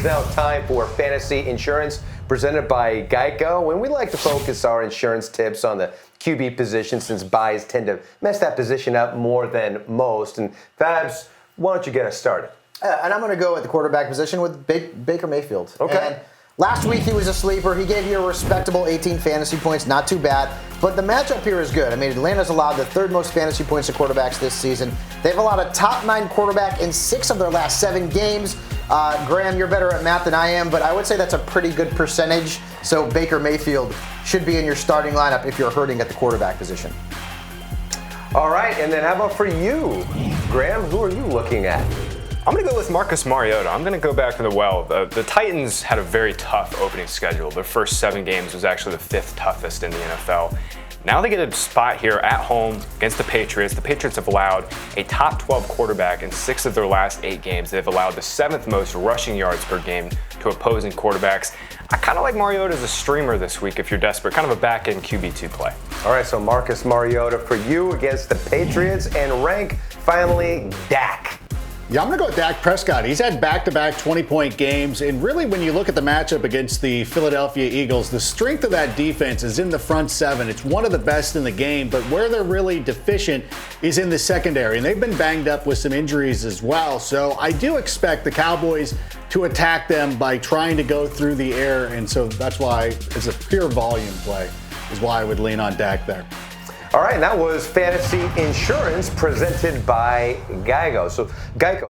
is now time for Fantasy Insurance presented by Geico. And we like to focus our insurance tips on the QB position since buys tend to mess that position up more than most. And Fabs, why don't you get us started? And I'm going to go at the quarterback position with Baker Mayfield. Okay. And last week he was a sleeper. He gave you a respectable 18 fantasy points, not too bad. But the matchup here is good. I mean, Atlanta's allowed the third most fantasy points to quarterbacks this season. They've allowed a top 9 quarterback in 6 of their last 7 games. Graham, you're better at math than I am, but I would say that's a pretty good percentage. So Baker Mayfield should be in your starting lineup if you're hurting at the quarterback position. All right, and then how about for you, Graham? Who are you looking at? I'm going to go with Marcus Mariota. I'm going to go back to the well. The Titans had a very tough opening schedule. Their first 7 games was actually the 5th toughest in the NFL. Now they get a spot here at home against the Patriots. The Patriots have allowed a top 12 quarterback in 6 of their last 8 games. They've allowed the 7th most rushing yards per game to opposing quarterbacks. I kind of like Mariota as a streamer this week if you're desperate. Kind of a back-end QB2 play. All right, so Marcus Mariota for you against the Patriots. And rank, finally, Dak. Yeah, I'm going to go with Dak Prescott. He's had back-to-back 20-point games, and really when you look at the matchup against the Philadelphia Eagles, the strength of that defense is in the front 7. It's one of the best in the game, but where they're really deficient is in the secondary, and they've been banged up with some injuries as well. So I do expect the Cowboys to attack them by trying to go through the air, and so that's why, as a pure volume play, is why I would lean on Dak there. All right, and that was Fantasy Insurance presented by Geico. So Geico.